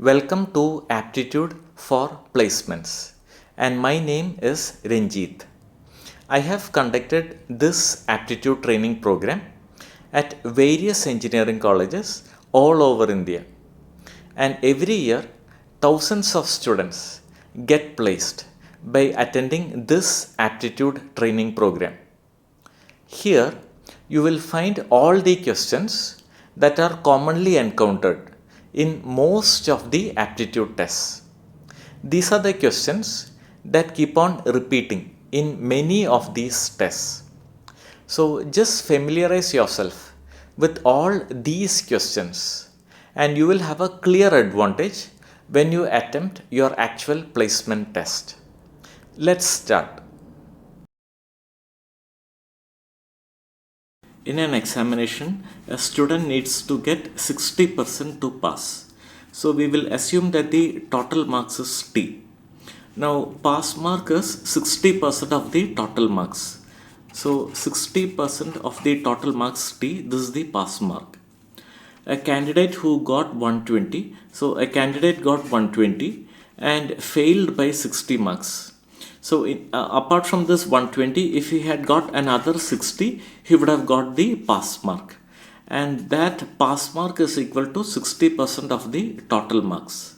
Welcome to Aptitude for Placements, and my name is Ranjit. I have conducted this aptitude training program at various engineering colleges all over India, and every year thousands of students get placed by attending this aptitude training program. Here you will find all the questions that are commonly encountered in most of the aptitude tests. These are the questions that keep on repeating in many of these tests. So just familiarize yourself with all these questions and you will have a clear advantage when you attempt your actual placement test. Let's start. In an examination, a student needs to get 60% to pass. So we will assume that the total marks is T. Now pass mark is 60% of the total marks. So 60% of the total marks T, this is the pass mark. A candidate who got 120, so a candidate got 120 and failed by 60 marks. So apart from this 120, if he had got another 60, he would have got the pass mark. And that pass mark is equal to 60% of the total marks.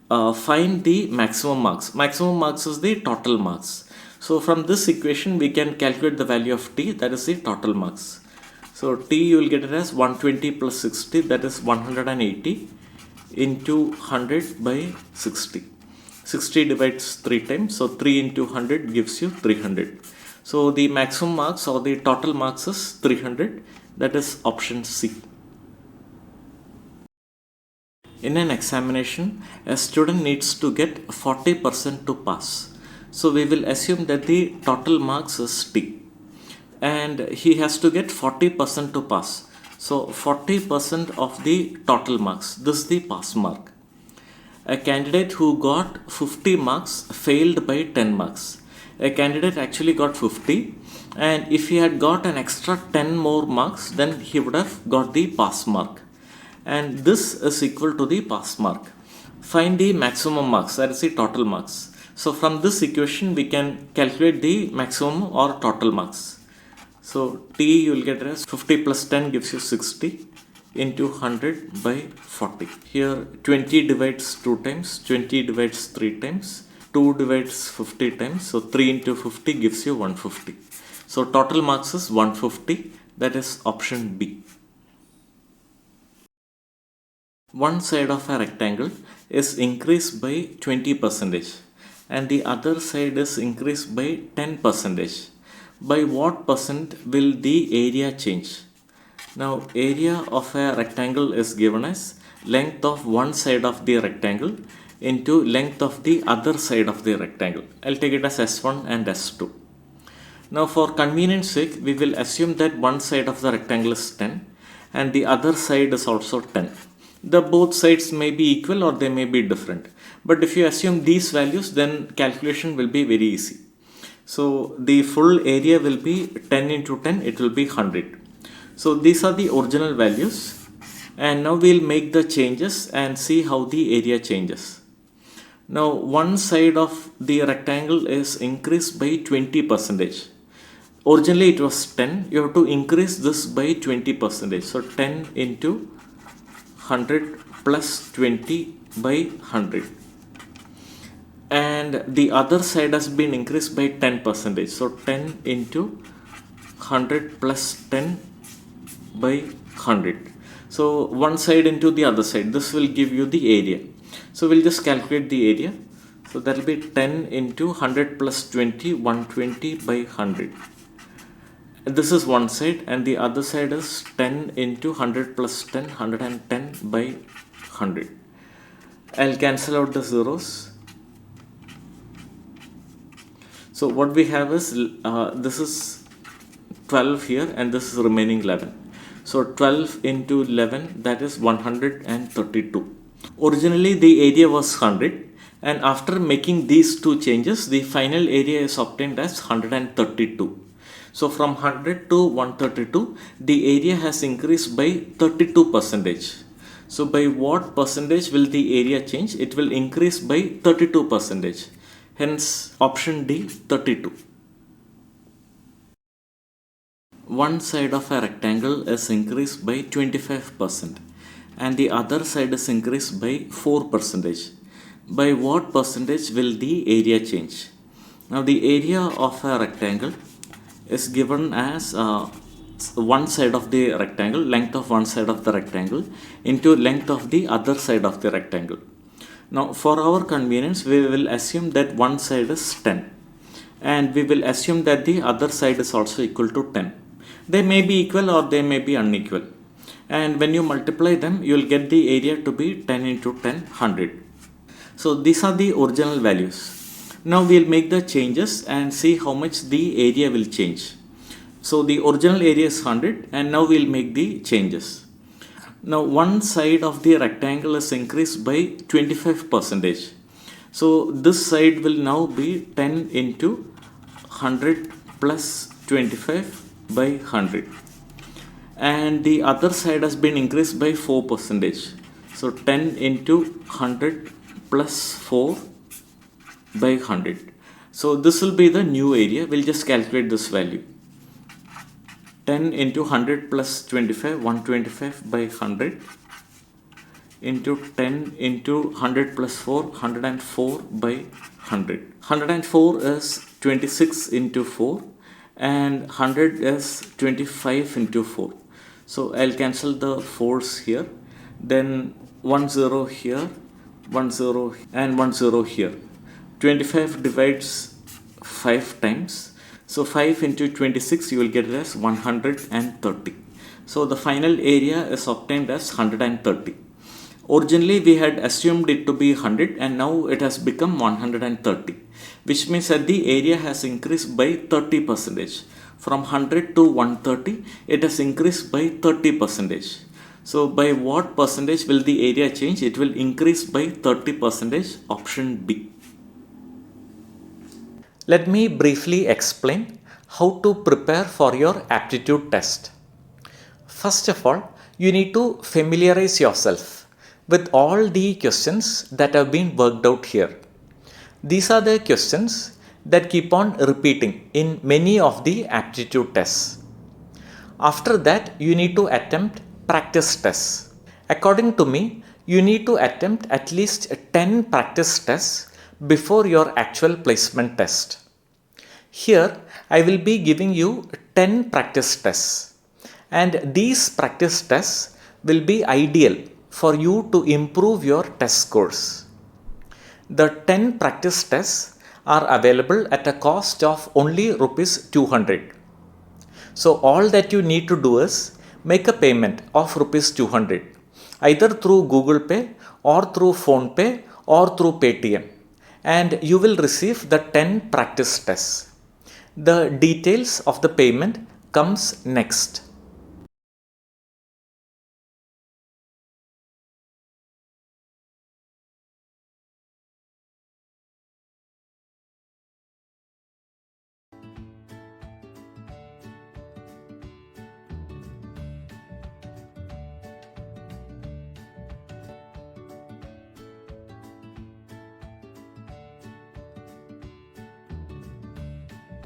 Find the maximum marks. Maximum marks is the total marks. So from this equation, we can calculate the value of T, that is the total marks. So T you will get it as 120 plus 60, that is 180 into 100 by 60. 60 divides 3 times, so 3 into 100 gives you 300. So the maximum marks or the total marks is 300, that is option C. In an examination, a student needs to get 40% to pass. So we will assume that the total marks is T and he has to get 40% to pass. So 40% of the total marks, this is the pass mark. A candidate who got 50 marks failed by 10 marks. A candidate actually got 50 and if he had got an extra 10 more marks, then he would have got the pass mark. And this is equal to the pass mark. Find the maximum marks, that is the total marks. So from this equation, we can calculate the maximum or total marks. So T you will get as 50 plus 10 gives you 60 into 100 by 40. Here 20 divides 2 times, 20 divides 3 times, 2 divides 50 times. So 3 into 50 gives you 150. So total marks is 150, that is option B. One side of a rectangle is increased by 20% and the other side is increased by 10%. By what percent will the area change? Now area of a rectangle is given as length of one side of the rectangle into length of the other side of the rectangle. I'll take it as S1 and S2. Now for convenience sake, we will assume that one side of the rectangle is 10 and the other side is also 10. The both sides may be equal or they may be different. But if you assume these values, then calculation will be very easy. So the full area will be 10 into 10, it will be 100. So these are the original values and now we'll make the changes and see how the area changes. Now one side of the rectangle is increased by 20%. Originally it was 10, you have to increase this by 20%. So 10 into 100 plus 20 by 100. And the other side has been increased by 10%. So 10 into 100 plus 10 by 100. So one side into the other side, this will give you the area. So we'll just calculate the area. So that will be 10 into 100 plus 20, 120 by 100. This is one side and the other side is 10 into 100 plus 10, 110 by 100. I'll cancel out the zeros. So what we have is, this is 12 here and this is remaining 11. So 12 into 11, that is 132. Originally the area was 100 and after making these two changes, the final area is obtained as 132. So from 100 to 132, the area has increased by 32%. So by what percentage will the area change? It will increase by 32%. Hence option D, 32. One side of a rectangle is increased by 25% and the other side is increased by 4%. By what percentage will the area change? Now the area of a rectangle is given as one side of the rectangle, length of one side of the rectangle into length of the other side of the rectangle. Now for our convenience, we will assume that one side is 10 and we will assume that the other side is also equal to 10. They may be equal or they may be unequal, and when you multiply them you will get the area to be 10 into 10, 100. So these are the original values. Now we will make the changes and see how much the area will change. So the original area is 100 and now we will make the changes. Now one side of the rectangle is increased by 25%. So this side will now be 10 into 100 plus 25 by 100. And the other side has been increased by 4%. So 10 into 100 plus 4 by 100. So this will be the new area. We'll just calculate this value. 10 into 100 plus 25, 125 by 100 into 10 into 100 plus 4, 104 by 100. 104 is 26 into 4 and 100 is 25 into 4. So I'll cancel the 4's here. Then 1 0 here, 1 0 and 1 0 here. 25 divides 5 times. So 5 into 26 you will get it as 130. So the final area is obtained as 130. Originally we had assumed it to be 100 and now it has become 130, which means that the area has increased by 30%. From 100 to 130 it has increased by 30%. So by what percentage will the area change? It will increase by 30%, option B. Let me briefly explain how to prepare for your aptitude test. First of all, you need to familiarize yourself with all the questions that have been worked out here. These are the questions that keep on repeating in many of the aptitude tests. After that, you need to attempt practice tests. According to me, you need to attempt at least 10 practice tests before your actual placement test. Here, I will be giving you 10 practice tests, and these practice tests will be ideal for you to improve your test scores. The 10 practice tests are available at a cost of only rupees 200. So all that you need to do is make a payment of rupees 200 either through Google Pay or through PhonePe or through Paytm, and you will receive the 10 practice tests. The details of the payment comes next.